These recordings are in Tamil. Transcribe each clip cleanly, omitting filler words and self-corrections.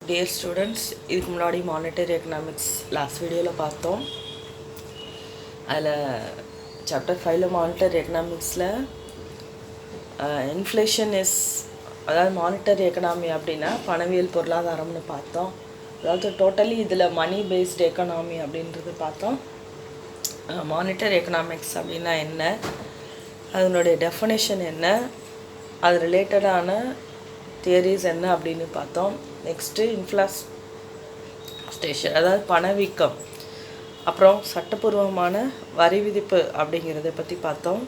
டியர் ஸ்டூடெண்ட்ஸ், இதுக்கு முன்னாடி மானிட்டரி எக்கனாமிக்ஸ் லாஸ்ட் வீடியோவில் பார்த்தோம். அதில் சாப்டர் 5ல் மானிட்டரி எக்கனாமிக்ஸில் இன்ஃப்ளேஷன் அதாவது மானிட்டரி எக்கனாமி அப்படின்னா பணவியல் பொருளாதாரம்னு பார்த்தோம். அதாவது டோட்டலி இதில் மணி பேஸ்டு எக்கனாமி அப்படின்றது பார்த்தோம். மானிட்டரி எக்கனாமிக்ஸ் அப்படின்னா என்ன, அதனுடைய டெஃபனேஷன் என்ன, அது ரிலேட்டடான தியரிஸ் என்ன அப்படின்னு பார்த்தோம். நெக்ஸ்ட்டு இன்ஃப்ளேஷன் அதாவது பணவீக்கம், அப்புறம் சட்டப்பூர்வமான வரி விதிப்பு அப்படிங்கிறத பற்றி பார்த்தோம்.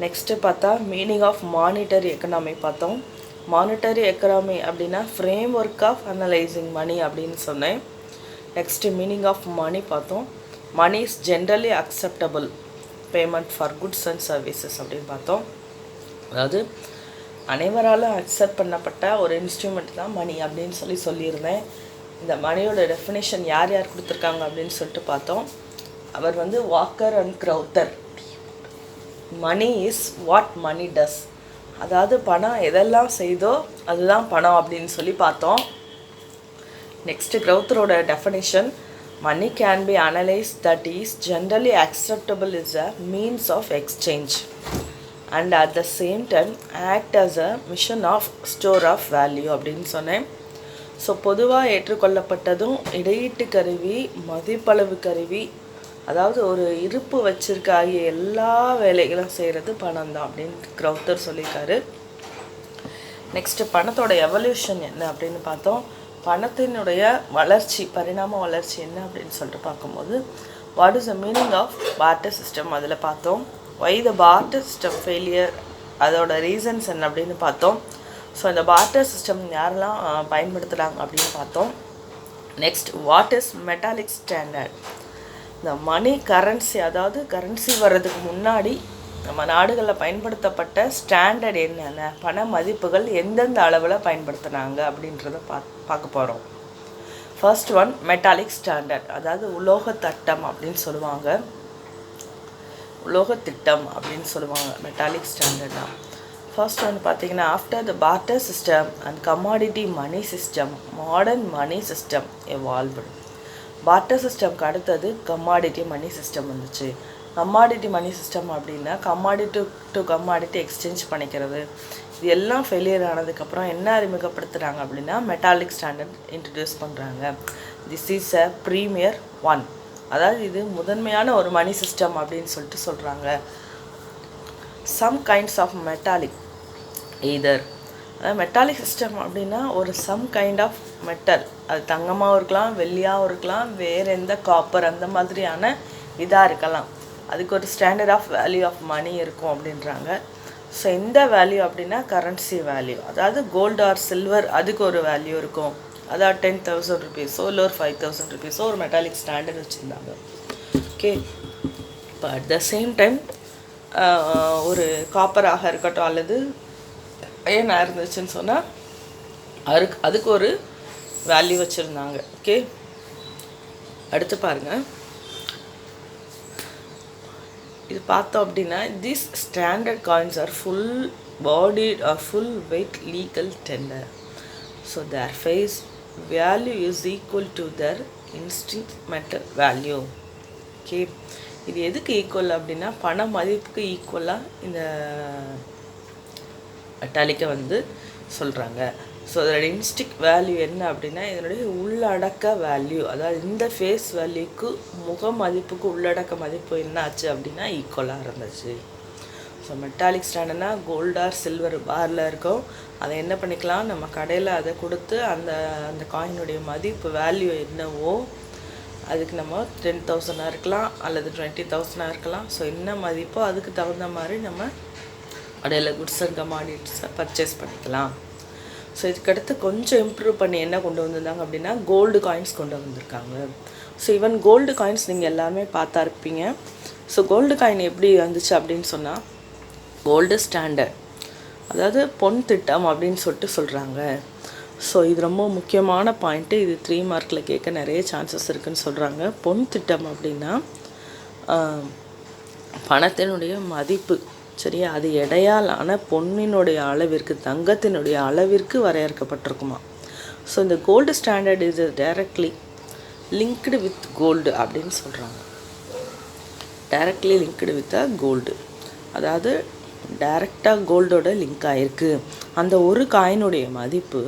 நெக்ஸ்ட்டு பார்த்தா மீனிங் ஆஃப் மானிட்டரி எக்கனாமி பார்த்தோம். மானிட்டரி எக்கனாமி அப்படின்னா framework of analysing money அப்படின்னு சொன்னேன். நெக்ஸ்ட்டு மீனிங் ஆஃப் மணி பார்த்தோம். Money is generally acceptable payment for goods and services அப்படின்னு பார்த்தோம். அதாவது அனைவராலும் அக்செப்ட் பண்ணப்பட்ட ஒரு இன்ஸ்ட்ருமெண்ட் தான் மணி அப்படின்னு சொல்லியிருந்தேன். இந்த மணியோட டெஃபினேஷன் யார் யார் கொடுத்துருக்காங்க அப்படின்னு சொல்லிட்டு பார்த்தோம். அவர் Walker and Crowther. Money is what money does, அதாவது பணம் எதெல்லாம் செய்தோ அதுதான் பணம் அப்படின்னு சொல்லி பார்த்தோம். நெக்ஸ்ட்டு க்ரௌத்தரோட definition, money can be analyse that is generally acceptable is a means of exchange and at the same time act as a mission of store of value அப்படின்னு சொன்னேன். ஸோ பொதுவாக ஏற்றுக்கொள்ளப்பட்டதும் இடையீட்டு கருவி, மதிப்பளவு கருவி, அதாவது ஒரு இருப்பு வச்சிருக்க ஆகிய எல்லா வேலைகளும் செய்கிறது பணம் தான் அப்படின்னு க்ரௌத்தர் சொல்லியிருக்காரு. நெக்ஸ்ட்டு பணத்தோட எவல்யூஷன் என்ன அப்படின்னு பார்த்தோம். பணத்தினுடைய வளர்ச்சி, பரிணாம வளர்ச்சி என்ன அப்படின்னு சொல்லிட்டு பார்க்கும்போது what is the meaning of barter system அதில் பார்த்தோம். Why the barter system failure, அதோட ரீசன்ஸ் என்ன அப்படின்னு பார்த்தோம். ஸோ இந்த பார்ட்டர் சிஸ்டம் யாரெல்லாம் பயன்படுத்துகிறாங்க அப்படின்னு பார்த்தோம். Next what is metallic standard, இந்த மணி கரன்சி, அதாவது கரன்சி வர்றதுக்கு முன்னாடி நம்ம நாடுகளில் பயன்படுத்தப்பட்ட ஸ்டாண்டர்ட் என்னென்ன, பண மதிப்புகள் எந்தெந்த அளவில் பயன்படுத்தினாங்க அப்படின்றத பார்க்க போகிறோம். ஃபர்ஸ்ட் ஒன் மெட்டாலிக் ஸ்டாண்டர்ட், அதாவது உலோகத்தட்டம் அப்படின்னு சொல்லுவாங்க, உலோகத்திட்டம் அப்படின்னு சொல்லுவாங்க. மெட்டாலிக் ஸ்டாண்டர்ட் தான். ஃபர்ஸ்ட் பார்த்தீங்கன்னா after the barter system and commodity money system modern money system evolved. Barter சிஸ்டம்க்கு அடுத்தது கமாடிட்டி மணி சிஸ்டம் வந்துச்சு. கமாடிட்டி மணி சிஸ்டம் அப்படின்னா கமாடிட்டி டு கமாடிட்டி எக்ஸ்சேஞ்ச் பண்ணிக்கிறது. இது எல்லாம் ஃபெயிலியர் ஆனதுக்கப்புறம் என்ன அறிமுகப்படுத்துகிறாங்க அப்படின்னா மெட்டாலிக் ஸ்டாண்டர்ட் இன்ட்ரடியூஸ் பண்ணுறாங்க. This is a premier one, அதாவது இது முதன்மையான ஒரு மணி சிஸ்டம் அப்படின்னு சொல்லிட்டு சொல்கிறாங்க. Some kinds of metallic either, அதாவது மெட்டாலிக் சிஸ்டம் அப்படின்னா ஒரு சம் கைண்ட் ஆஃப் மெட்டல், அது தங்கமாகவும் இருக்கலாம், வெள்ளியாகவும் இருக்கலாம், வேறு எந்த காப்பர் அந்த மாதிரியான இதாக இருக்கலாம். அதுக்கு ஒரு standard of value of money இருக்கும் அப்படின்றாங்க. ஸோ இந்த வேல்யூ அப்படின்னா கரன்சி வேல்யூ, அதாவது கோல்டு ஆர் சில்வர் அதுக்கு ஒரு வேல்யூ இருக்கும். அதாவது 10,000 rupees இல்லை ஒரு 5,000 rupees ஒரு மெட்டாலிக் ஸ்டாண்டர்ட் வச்சுருந்தாங்க. ஓகே, இப்போ அட் த சேம் டைம் ஒரு காப்பராக இருக்கட்டும் அல்லது ஏனாக இருந்துச்சுன்னு சொன்னால் அதுக்கு ஒரு வேல்யூ வச்சுருந்தாங்க. ஓகே, அடுத்து பாருங்கள். இது பார்த்தோம் அப்படின்னா this standard coins are full bodied or full weight legal tender. So their face value is equal to their instrumental value. Okay, இது எதுக்கு ஈக்குவல் அப்படின்னா பண மதிப்புக்கு ஈக்குவலாக இந்த மெட்டாலிக்கை சொல்கிறாங்க. ஸோ அதோட இன்ஸ்டிக் வேல்யூ என்ன அப்படின்னா இதனுடைய உள்ளடக்க வேல்யூ, அதாவது இந்த ஃபேஸ் வேல்யூக்கு முக மதிப்புக்கு உள்ளடக்க மதிப்பு என்ன ஆச்சு அப்படின்னா ஈக்குவலாக இருந்துச்சு. ஸோ மெட்டாலிக் ஸ்டாண்டர்ட்னா கோல்டு ஆர் சில்வர் பாரில் இருக்கும், அதை என்ன பண்ணிக்கலாம், நம்ம கடையில் அதை கொடுத்து அந்த காயினுடைய மதிப்பு வேல்யூ என்னவோ அதுக்கு நம்ம 10,000 இருக்கலாம் அல்லது 20,000 இருக்கலாம். ஸோ என்ன மதிப்போ அதுக்கு தகுந்த மாதிரி நம்ம கடையில் குட்ஸ் அண்ட் கமாடிட்டிஸை பர்ச்சேஸ் பண்ணிக்கலாம். ஸோ இதுக்கடுத்து கொஞ்சம் இம்ப்ரூவ் பண்ணி என்ன கொண்டு வந்திருந்தாங்க அப்படின்னா கோல்டு காயின்ஸ் கொண்டு வந்திருக்காங்க. ஸோ ஈவன் கோல்டு காயின்ஸ் நீங்கள் எல்லாமே பார்த்தா இருப்பீங்க. ஸோ கோல்டு காயின் எப்படி வந்துச்சு அப்படின்னு சொன்னால் கோல்டு ஸ்டாண்டர்ட், அதாவது பொன் திட்டம் அப்படின்னு சொல்கிறாங்க. ஸோ இது ரொம்ப முக்கியமான பாயிண்ட்டு. இது 3 மார்க்கில் கேட்க நிறைய சான்சஸ் இருக்குதுன்னு சொல்கிறாங்க. பொன் திட்டம் அப்படின்னா பணத்தினுடைய மதிப்பு, சரியா, அது எடையாலான பொன்னினுடைய அளவிற்கு, தங்கத்தினுடைய அளவிற்கு வரையறுக்கப்பட்டிருக்குமா. ஸோ இந்த gold standard is directly linked with gold அப்படின்னு சொல்கிறாங்க. டைரக்ட்லி லிங்க்டு வித் கோல்டு, அதாவது டைரெக்டாக கோல்டோட லிங்க் ஆகிருக்கு. அந்த ஒரு காயினுடைய மதிப்பு,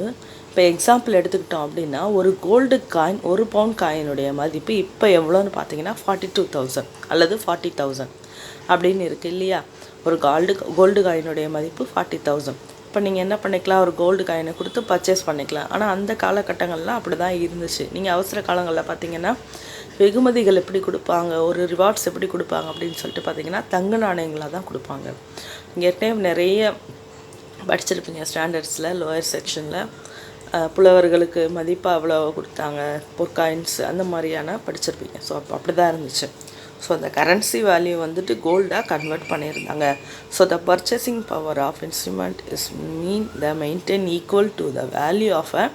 இப்போ எக்ஸாம்பிள் எடுத்துக்கிட்டோம் அப்படின்னா, ஒரு கோல்டு காயின், ஒரு பவுண்ட் காயினுடைய மதிப்பு இப்போ எவ்வளோன்னு பார்த்தீங்கன்னா 42,000 அல்லது 40,000 அப்படின்னு இருக்குது இல்லையா. ஒரு கோல்டு காயினுடைய மதிப்பு 40,000. இப்போ நீங்கள் என்ன பண்ணிக்கலாம், ஒரு கோல்டு காயினை கொடுத்து பர்ச்சேஸ் பண்ணிக்கலாம். ஆனால் அந்த காலகட்டங்கள்லாம் அப்படி தான் இருந்துச்சு. நீங்கள் அவசர காலங்களில் பார்த்தீங்கன்னா வெகுமதிகள் எப்படி கொடுப்பாங்க, ஒரு ரிவார்ட்ஸ் எப்படி கொடுப்பாங்க அப்படின்னு சொல்லிட்டு பார்த்தீங்கன்னா தங்க நாணயங்களாக தான் கொடுப்பாங்க. இங்கே ஏற்கனவே நிறைய படிச்சிருப்பீங்க ஸ்டாண்டர்ட்ஸில், லோயர் செக்ஷனில் புலவர்களுக்கு மதிப்பாக அவ்வளோ கொடுத்தாங்க, பொற்காயின்ஸ் அந்த மாதிரியான படிச்சிருப்பீங்க. ஸோ அப்படி தான் இருந்துச்சு. ஸோ அந்த கரன்சி வேல்யூ வந்துட்டு கோல்டாக கன்வெர்ட் பண்ணியிருந்தாங்க. So the purchasing power of instrument is mean the maintain equal to the value of a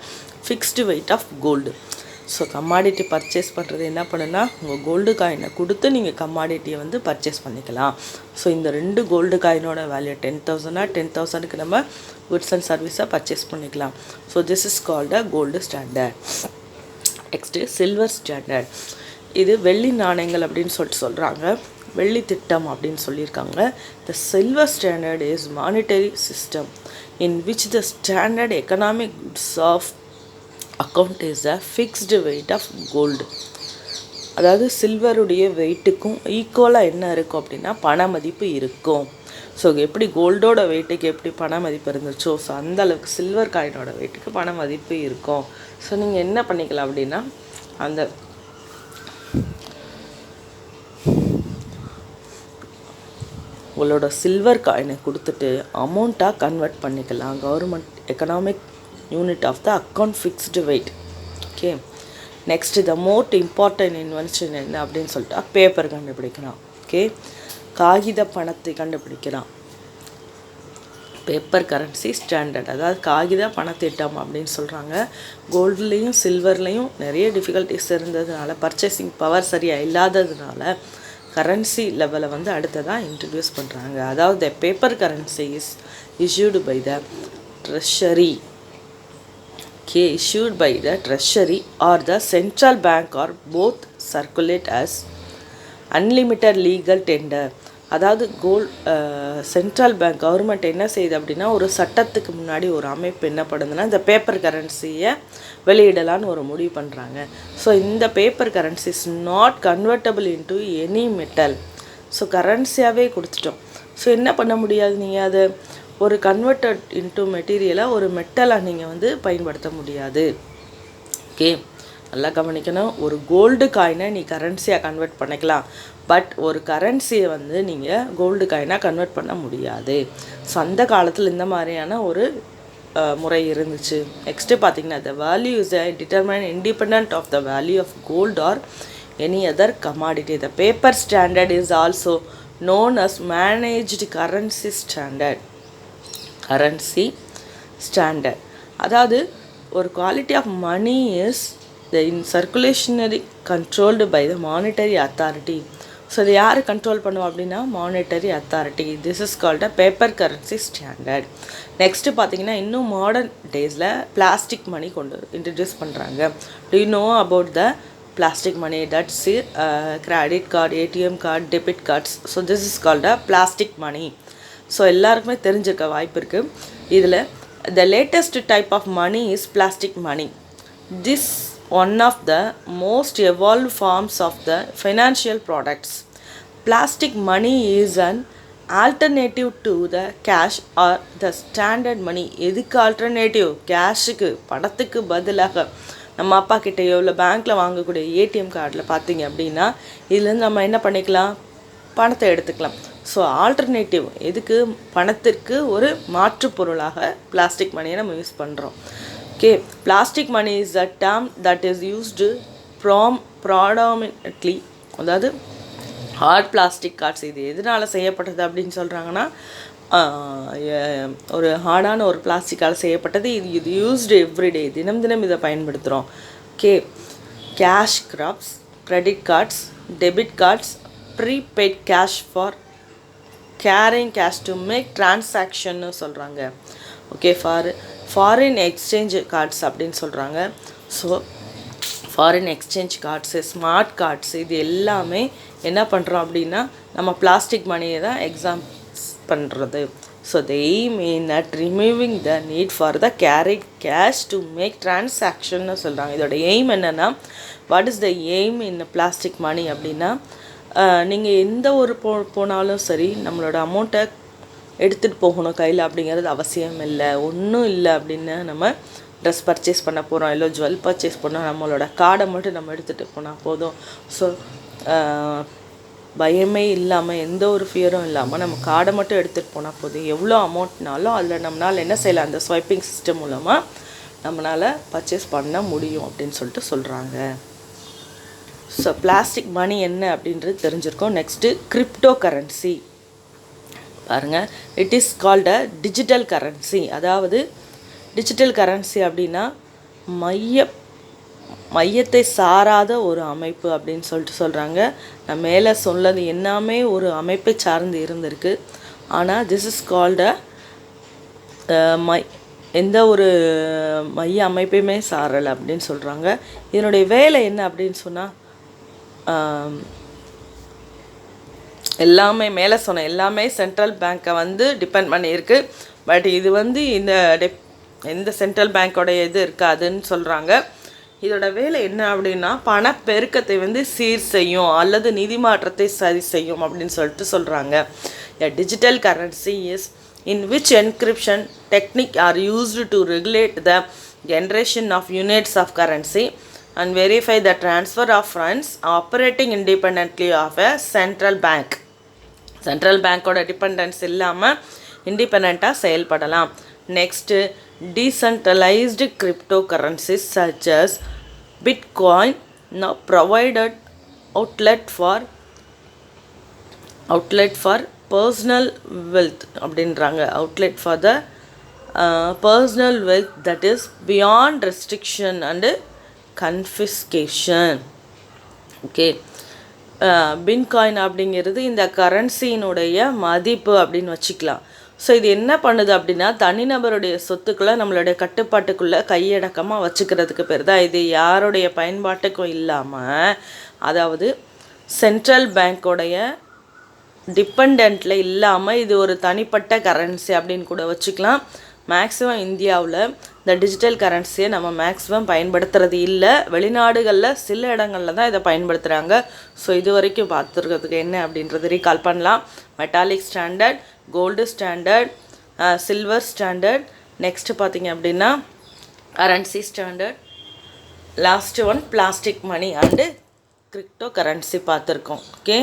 fixed weight of gold. So commodity purchase பண்ணுறது என்ன பண்ணுன்னா, உங்கள் கோல்டு காயினை கொடுத்து நீங்கள் கமாடிட்டியை வந்து பர்ச்சேஸ் பண்ணிக்கலாம். ஸோ இந்த 2 கோல்டு காயினோட வேல்யூ 10,000 10,000க்கு நம்ம குட்ஸ் அண்ட் சர்வீஸாக பர்ச்சேஸ் பண்ணிக்கலாம். So this is called a gold standard. Next silver standard. இது வெள்ளி நாணயங்கள் அப்படின்னு சொல்கிறாங்க, வெள்ளி திட்டம் அப்படின்னு சொல்லியிருக்காங்க. The silver standard is monetary system in which the standard economic goods of account is a fixed weight of gold. அதாவது சில்வருடைய வெயிட்டுக்கும் ஈக்குவலாக என்ன இருக்கும் அப்படின்னா பண மதிப்பு இருக்கும். ஸோ எப்படி கோல்டோட வெயிட்டுக்கு எப்படி பண மதிப்பு இருந்துச்சோ, ஸோ அந்த அளவுக்கு சில்வர் காயினோட வெயிட்டுக்கு பண மதிப்பு இருக்கும். ஸோ நீங்கள் என்ன பண்ணிக்கலாம் அப்படின்னா, அந்த உங்களோட சில்வர் காயினை கொடுத்துட்டு அமௌண்ட்டாக கன்வெர்ட் பண்ணிக்கலாம். Government economic unit of the account fixed weight. Okay, next the most important invention என்ன அப்படின்னு சொல்லிட்டு பேப்பர் கண்டுபிடிக்கலாம். ஓகே, காகித பணத்தை கண்டுபிடிக்கலாம். பேப்பர் கரன்சி ஸ்டாண்டர்ட், அதாவது காகித பணத்திட்டம் அப்படின்னு சொல்கிறாங்க. கோல்டுலேயும் சில்வர்லேயும் நிறைய டிஃபிகல்ட்டிஸ் இருந்ததுனால, பர்ச்சேசிங் பவர் சரியாக இல்லாததுனால கரன்சி லெவலை வந்து அடுத்ததாக இன்ட்ரடியூஸ் பண்ணுறாங்க. அதாவது the paper currency is issued by the treasury. Okay, issued by the treasury or the central bank or both circulate as unlimited legal tender. அதாவது சென்ட்ரல் பேங்க் கவர்மெண்ட் என்ன செய்யுது அப்படின்னா, ஒரு சட்டத்துக்கு முன்னாடி ஒரு அமைப்பு என்ன பண்ணுதுன்னா, இந்த பேப்பர் கரன்சியை வெளியிடலான்னு ஒரு முடிவு பண்ணுறாங்க. ஸோ இந்த paper currency is not convertible into any metal. So கரன்சியாகவே கொடுத்துட்டோம். ஸோ என்ன பண்ண முடியாது, நீங்கள் அதை ஒரு கன்வெர்ட்டட் இன்டு மெட்டீரியலாக ஒரு மெட்டலாக நீங்கள் வந்து பயன்படுத்த முடியாது. ஓகே, நல்லா கவனிக்கணும். ஒரு கோல்டு காயினை நீ கரன்சியாக கன்வெர்ட் பண்ணிக்கலாம், பட் ஒரு கரன்சியை வந்து நீங்கள் கோல்டு காயினாக கன்வெர்ட் பண்ண முடியாது. ஸோ அந்த காலத்தில் இந்த மாதிரியான ஒரு முறை இருந்துச்சு. நெக்ஸ்ட்டு பார்த்தீங்கன்னா, the value is determine independent of the value of gold or any other commodity. The paper standard is also known as managed currency standard. Currency standard, அதாவது ஒரு quality of money is the in circulation are controlled by the monetary authority. So இது யார் கண்ட்ரோல் பண்ணுவோம் அப்படின்னா monetary authority. This is called a paper currency standard. Next பார்த்தீங்கன்னா, இன்னும் மாடர்ன் டேஸில் பிளாஸ்டிக் மணி இன்ட்ரடியூஸ் பண்ணுறாங்க. Do you know about the plastic money? That's credit card, ATM card, debit cards. So this is called a plastic money. So எல்லாருக்குமே தெரிஞ்சிருக்க வாய்ப்பு இருக்குது. இதில் the latest type of money is plastic money. This one of the most evolved forms of the financial products. Plastic money is an alternative to the cash or the standard money. எதுக்கு ஆல்டர்னேட்டிவ்? கேஷுக்கு, பணத்துக்கு பதிலாக நம்ம அப்பா கிட்டேயோ இல்லை பேங்க்கில் வாங்கக்கூடிய ஏடிஎம் கார்டில் பார்த்தீங்க அப்படின்னா, இதுலேருந்து நம்ம என்ன பண்ணிக்கலாம், பணத்தை எடுத்துக்கலாம். ஸோ ஆல்டர்னேட்டிவ் எதுக்கு? பணத்திற்கு ஒரு மாற்று பொருளாக பிளாஸ்டிக் மணியை நம்ம யூஸ் பண்ணுறோம். Okay, plastic money is a term that is used predominantly, அதாவது ஹார்ட் பிளாஸ்டிக் கார்ட்ஸ். இது எதனால் செய்யப்பட்டது அப்படின்னு சொல்கிறாங்கன்னா, ஒரு ஹார்டான ஒரு பிளாஸ்டிக்கால் செய்யப்பட்டது. இது யூஸ்டு எவ்ரிடே, தினம் தினம் இதை பயன்படுத்துகிறோம். Okay, cash crops, credit cards, debit cards, prepaid cash for carrying cash to make டிரான்சாக்ஷன்னு சொல்கிறாங்க. Okay, for foreign exchange cards அப்படின்னு சொல்கிறாங்க. So foreign exchange cards, smart cards, இது எல்லாமே என்ன பண்ணுறோம் அப்படின்னா நம்ம பிளாஸ்டிக் மணியை தான் பண்ணுறது. So the aim in at removing the need for the carry cash to make டிரான்சாக்ஷன்னு சொல்கிறாங்க. இதோட எய்ம் என்னென்னா, what is the aim in plastic money அப்படின்னா, நீங்கள் எந்த ஒரு போனாலும் சரி நம்மளோட அமௌண்ட்டை எடுத்துகிட்டு போகணும் கையில் அப்படிங்கிறது அவசியம் இல்லை. ஒன்றும் இல்லை அப்படின்னு நம்ம ட்ரெஸ் பர்ச்சேஸ் பண்ண போகிறோம், இல்லை ஜுவல் பர்ச்சேஸ் பண்ணோம், நம்மளோட கார்டை மட்டும் நம்ம எடுத்துகிட்டு போனால் போதும். ஸோ பயமே இல்லாமல், எந்த ஒரு ஃபியரும் இல்லாமல் நம்ம கார்டை மட்டும் எடுத்துகிட்டு போனால் போதும். எவ்வளோ அமௌண்ட்னாலும் அதில் நம்மளால் என்ன செய்யலாம், அந்த ஸ்வைப்பிங் சிஸ்டம் மூலமாக நம்மளால் பர்ச்சேஸ் பண்ண முடியும் அப்படின்னு சொல்லிட்டு சொல்கிறாங்க. ஸோ பிளாஸ்டிக் மணி என்ன அப்படின்றது தெரிஞ்சிருக்கோம். நெக்ஸ்ட்டு கிரிப்டோ கரன்சி பாருங்கள். It is called a digital currency. அதாவது டிஜிட்டல் கரன்சி அப்படின்னா மையத்தை சாராத ஒரு அமைப்பு அப்படின்னு சொல்லிட்டு சொல்கிறாங்க. நான் மேலே சொன்னது எல்லாமே ஒரு அமைப்பை சார்ந்து இருந்திருக்கு. ஆனால் திஸ் இஸ் கால்ட் எந்த ஒரு மைய அமைப்பையுமே சாரலை அப்படின்னு சொல்கிறாங்க. இதனுடைய வேலை என்ன அப்படின்னு சொன்னால், எல்லாமே மேலே சொன்ன எல்லாமே சென்ட்ரல் பேங்க்கை டிபெண்ட் பண்ணியிருக்கு. பட் இது எந்த சென்ட்ரல் பேங்க்கோடைய இது இருக்காதுன்னு சொல்கிறாங்க. இதோட வேலை என்ன அப்படின்னா, பணப்பெருக்கத்தை சீர் செய்யும் அல்லது நிதி மாற்றத்தை சரி செய்யும் அப்படின்னு சொல்லிட்டு சொல்கிறாங்க. A digital currency is in which encryption technique are used to regulate the generation of units of currency and verify the transfer of funds operating independently of a central bank. Central பேங்க்கோட டிபெண்டன்ஸ் இல்லாமல் இண்டிபெண்ட்டாக செயல்படலாம். Next decentralised crypto currencies such as bitcoin now provided outlet for personal wealth அப்படின்றாங்க. outlet for the personal wealth that is beyond restriction and confiscation. Okay, bitcoin அப்படிங்கிறது இந்த கரன்சியினுடைய மதிப்பு அப்படின்னு வச்சுக்கலாம். ஸோ இது என்ன பண்ணுது அப்படின்னா, தனிநபருடைய சொத்துக்களை நம்மளுடைய கட்டுப்பாட்டுக்குள்ளே கையடக்கமாக வச்சுக்கிறதுக்கு பேர் தான். இது யாருடைய பயன்பாட்டுக்கும் இல்லாமல், அதாவது சென்ட்ரல் பேங்க்கோடைய டிபெண்டில் இல்லாமல் இது ஒரு தனிப்பட்ட கரன்சி அப்படின்னு கூட வச்சுக்கலாம். மேக்ஸிமம் இந்தியாவில் இந்த டிஜிட்டல் கரன்சியை நம்ம மேக்ஸிமம் பயன்படுத்துறது இல்லை. வெளிநாடுகளில் சில இடங்களில் தான் இதை பயன்படுத்துகிறாங்க. ஸோ இது வரைக்கும் பார்த்துருக்கிறதுக்கு என்ன அப்படின்றது ரீகால் பண்ணலாம். Metallic standard, gold standard, silver standard, next பார்த்திங்க அப்படின்னா currency standard, last one plastic money and crypto currency பார்த்துருக்கோம். ஓகே.